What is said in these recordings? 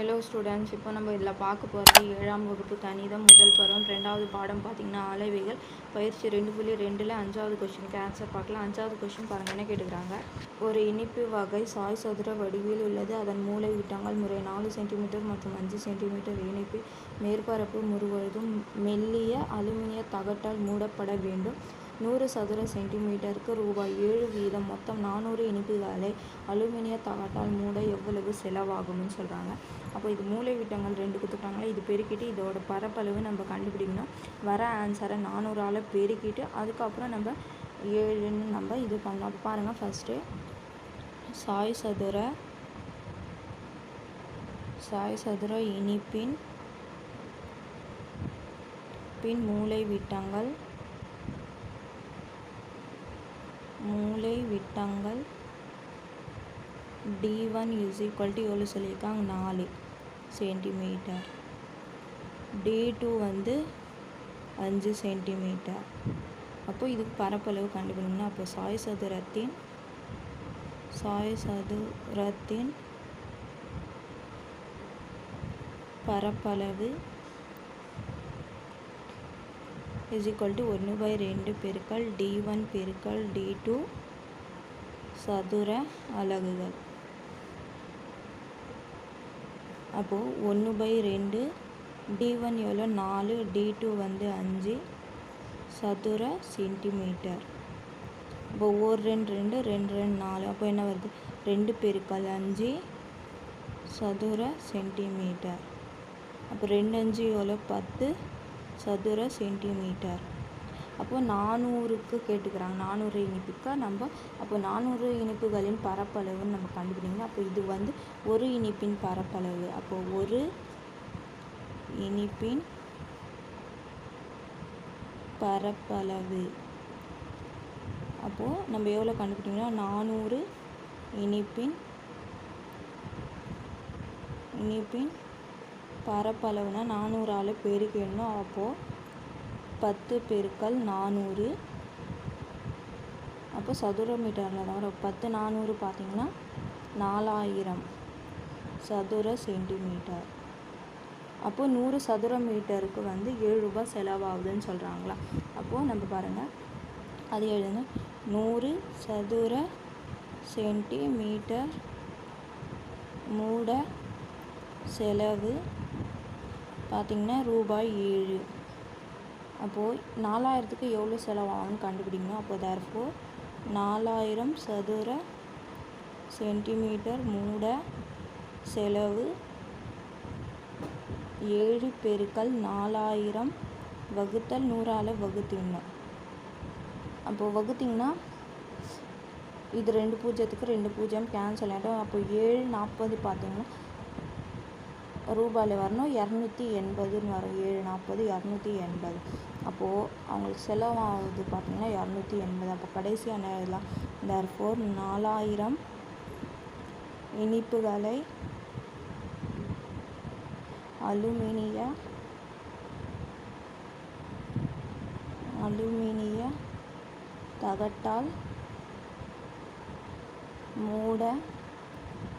Hello students, இப்போ நம்ம இதில் பார்க்க போகிறது 7ஆம் வகுப்பு கணிதம் முதல் பருவம் 2வது பாடம் பார்த்திங்கன்னா அளவைகள் பயிற்சி 2.2ல் 5வது கொஸ்டினுக்கு ஆன்சர் பார்க்கலாம். 5வது கொஸ்டின் பாருங்கள், என்ன கேட்டுக்கிறாங்க. ஒரு இனிப்பு வகை சாய் சதுர வடிவில் உள்ளது. அதன் மூலை விட்டங்கள் முறை 4 சென்டிமீட்டர் மற்றும் 5 சென்டிமீட்டர். இனிப்பு மேற்பரப்பு முழுவதும் மெல்லிய அலுமினிய தகட்டால் மூடப்பட வேண்டும். 100 சதுர சென்டிமீட்டருக்கு ரூபாய் 7 வீதம். மொத்தம் 400 இனிப்புகளை அலுமினிய தகட்டால் மூட எவ்வளவு செலவாகும்னு சொல்கிறாங்க. அப்போ இது மூலை விட்டங்கள் 2 கொடுத்துட்டாங்களே, இது பெருக்கிட்டு இதோட பரப்பளவு நம்ம கண்டுபிடிக்கணும். வர ஆன்சரை 400ஆல் பெருக்கிட்டு அதுக்கப்புறம் நம்ம 7ன்னு நம்ம இது பண்ணலாம். அப்போ பாருங்கள், ஃபஸ்ட்டு சாய் சதுர இனிப்பின் மூலை விட்டங்கள் D1 எவ்வளோ சொல்லியிருக்காங்க, 4 சென்டிமீட்டர். D2 வந்து 5 சென்டிமீட்டர். அப்போ இதுக்கு பரப்பளவு கண்டுபிடிக்கணும். அப்போ சாய் சதுரத்தின் பரப்பளவு =1/2 பெருக்கல் D1 பெருக்கல் D2 சதுர அலகுகள். அப்போது 1/2 D1 எவ்வளோ, 4, D2 வந்து 5 சதுர சென்டிமீட்டர். இப்போ 1 2 2 4, அப்போ என்ன வருது, 2 பெருக்கல் 5 சதுர சென்டிமீட்டர். அப்போ 2 5 எவ்வளோ, 10 சதுர சென்டிமீட்டர். அப்போது 400க்கு கேட்டுக்கிறாங்க. 400 இனிப்புக்கு நம்ம அப்போ 400 இனிப்புகளின் பரப்பளவுன்னு நம்ம கண்டுபிடிங்க. அப்போ இது வந்து ஒரு இனிப்பின் பரப்பளவு. அப்போது ஒரு இனிப்பின் பரப்பளவு அப்போது நம்ம எவ்வளோ கண்டுபிடிக்கணும், 400 இனிப்பின் பரப்பளவுனா 400ஆல் பெருக்கிடணும். அப்போது 10 பெருக்கல் 400. அப்போ சதுர மீட்டரில் தான் வரும். 10 400 பார்த்திங்கன்னா 4000 சதுர சென்டிமீட்டர். அப்போது 100 சதுர மீட்டருக்கு வந்து 7 ரூபாய் செலவாகுதுன்னு சொல்கிறாங்களா. அப்போது நம்ம பாருங்கள், அது எழுதுங்க. 100 சதுர சென்டிமீட்டர் மூட செலவு பார்த்திங்கன்னா ரூபாய் 7. அப்போது 4000க்கு எவ்வளோ செலவாகும்னு கண்டுபிடிக்கணும். அப்போ தேர்ஃபோர் 4000 சதுர சென்டிமீட்டர் மூட செலவு 7 பெருக்கல் 4000 வகுத்தல் 100ஆல் வகுத்திடணும். அப்போது வகுத்திங்கன்னா இது 2 பூஜ்ஜியத்துக்கு 2 பூஜ்ஜியம் கேன்சல் ஆகிடும். அப்போ 7 40 பார்த்திங்கன்னா ரூபாயில் வரணும், 280ன்னு வரும். 7 40 280. அப்போது அவங்களுக்கு செலவாகுது பார்த்திங்கன்னா 280. அப்போ கடைசியாக என்ன எழுதலாம், தேர்ஃபோர் 4000 இனிப்புகளை அலுமினிய தகட்டால் மூட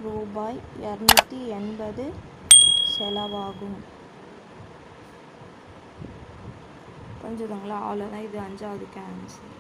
ரூபாய் 280 செலவாகும். புரிஞ்சுதுங்களா? அவ்வளோதான். இது 5வது ஆன்சர்.